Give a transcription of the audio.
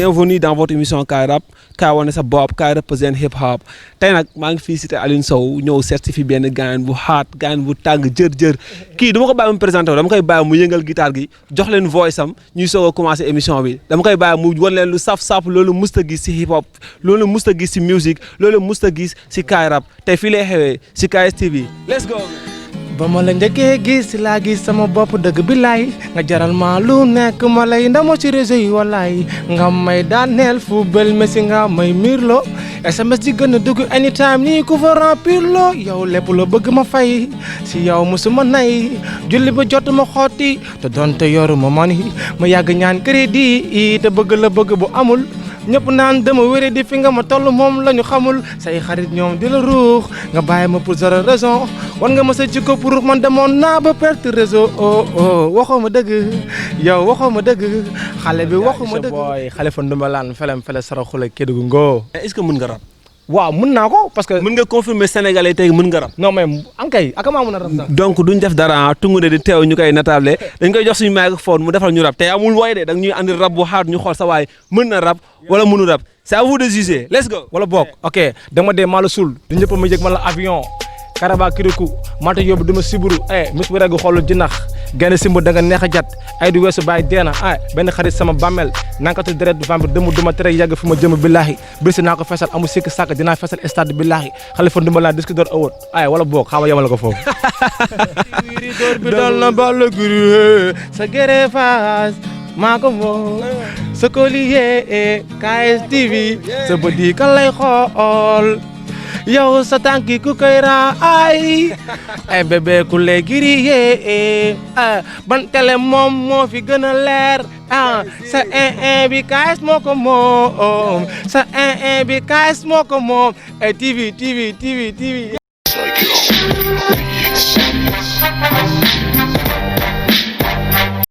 bienvenue dans votre émission Kaay Rap Kaay wane sa bopp Kaay represent hip hop tey nag maa ngi fii cité Alioune Sow ñëw certifié benn gaañ bu xaat gaañ bu tàng jër kii dama ko bàyyi mu présenté wu dama koy bàyyi mu yëngal guitare gi jox leen voice am ñuy soog a commencé émission bi dama koy bàyyi mu wan leen lu saf-saf loolu musta gis si hip hop loolu musta gis si musique loolu musta gis si Kaay Rap tey fii lay xewee si Kaay TV let's go. ba ma la njëkkee gis laa gis sama bopp dëgg bi laay nga jaral ma lu nekk ma lay ndamo ci réseau yi walaay nga may daaneel football Messi nga may mirlo SMS di gën a dugg anytime nii ku fa remplir loo yow lépp la bëgg ma fay si yow musuma nay julli ba jot ma xotti te doonte yoru ma mani ma yàgg ñaan crédit te bëgg la bëgg bu amul ñëpp naan dama wéré di fi nga ma toll moom la ñu xamul say xarit ñoom di la ruux nga bàyyi ma pour zéro raison wan nga ma sa jikko pour man demoon naa ba perte réseau waxoo ma dëgg yow waxoo ma dëgg xale bi waxoo ma dëgg booy Khalifa Ndoumbelane felem fele saraxule Kédougou ngoo est-ce que mën nga rap. waaw mën naa ko parce que mën nga confirmer sénégalais tey mën nga rap. non mais ankay ak maa mën a rap sax donc duñ def dara tungu ne di teew ñu koy natable dañ koy jox suñu microphone mu defal ñu rap tey amul woy de da ñuy andi rap bu xaat ñu xool sa waay mën na rap wala mënu rap c'est à vous de juger let's go. wala boog ok dama dee maa la suul di ñëpp ma yëg ma la avion karaba kiriku mata yóbbu dama siburu mis bu regu xoolu jinax genn simba da nga neex a jat ay du weesu bàyyi deena benn xarit sama bàmmeel nankatu deret du vampire dëmu duma tere yàgg fi ma jëm billaahi birsi naa ko fesal amul sikk sàkk dinaa fesal stade billaahi Khalifa Ndoumbelane disque d'or award wala boog xaama yemal ko foofu wiri door bi dal na balla guru sa gere faas maa ko moom sa collier KSTV sa bëdi kan lay xool yow sa tànki ku koy raay ay bébé ku lay grillé ban télé moom moo fi gën a leer sa bi KS moo ko moom sa bi KS moo ko moom ay TV